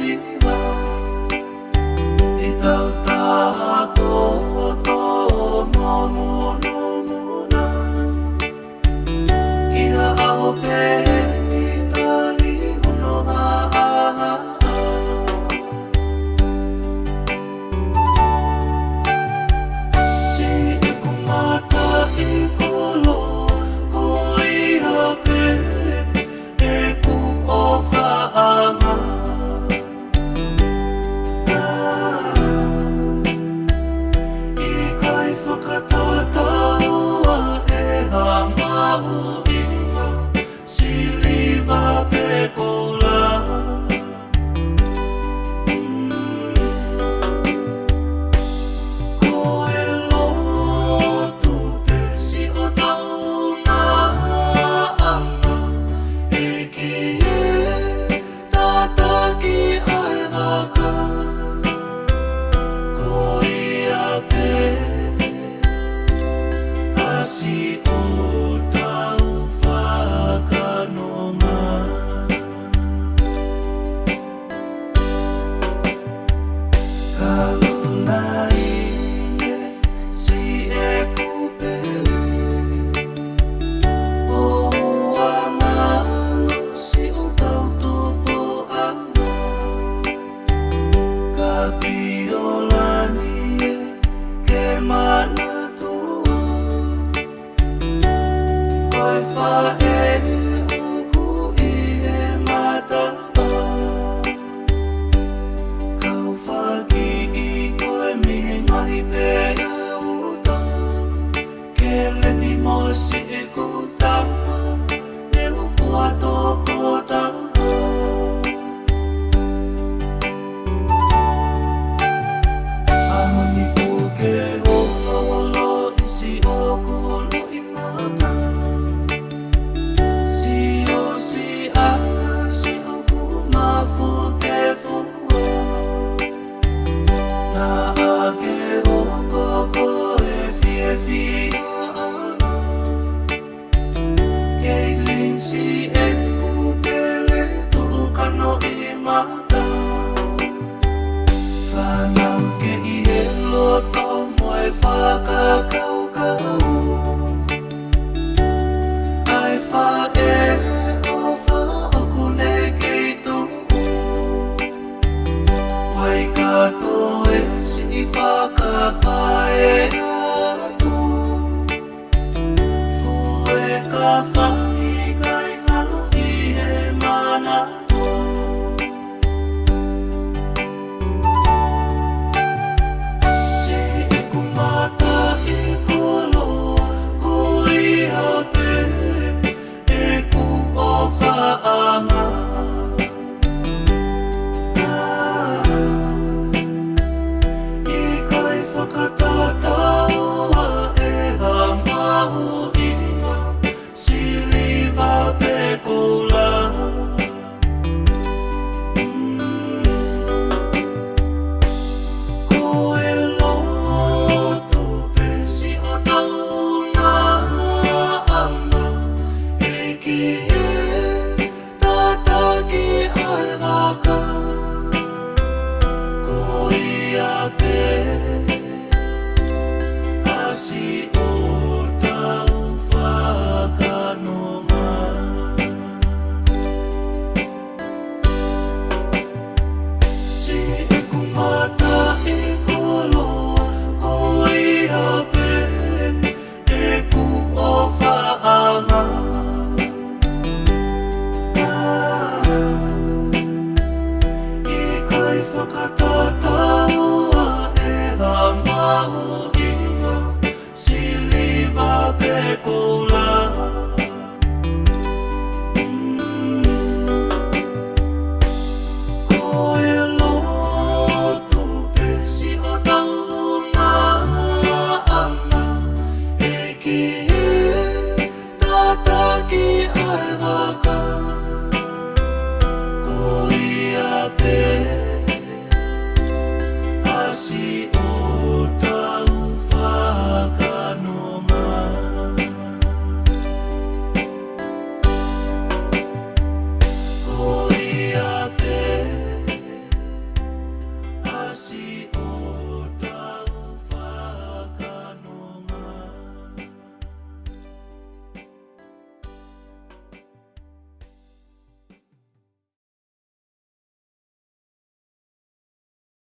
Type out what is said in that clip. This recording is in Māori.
siwa ikaw tako to mo muna iha ako peni tali uno si ikumata ikolo ko iha peni eku ofa anga ikay whakatataua e hangahu inga siliva pekola ko e lotu pe si o taunga anga e kie tataki ai waka ko ia pe asi o tau whakanonga kalulai e si e kupele o angalo si o tau tupo anga kapiolani e ke mana tua koi whae uku i he mata kau whaki i koe mihe ngahi pēa uta ke leni mo si e ku tama ne u fua toko tama ahoni puke holo isi o kulo i mata si o si ana si o ku mafu ke fua na ake o koko e fie fia ana kei lin si e ku pele tulu kano i mata whanau ke i he loto moe whakakaukau ai whae o whaoku ne kei tuku wai katoe si whakapae atu fue ka whai kai ngalo i he mana si ikumata ikolo ko iha pe eku ofa anga ikai whakatataua e hangahu inga siliva pekola ko e lotu pe si o taunga anga e kie tataki ai waka ko ia pe asi o tau whakanonga si ikumata ikolo ko iha pe eku ofa anga ikai whakatataua e hangahu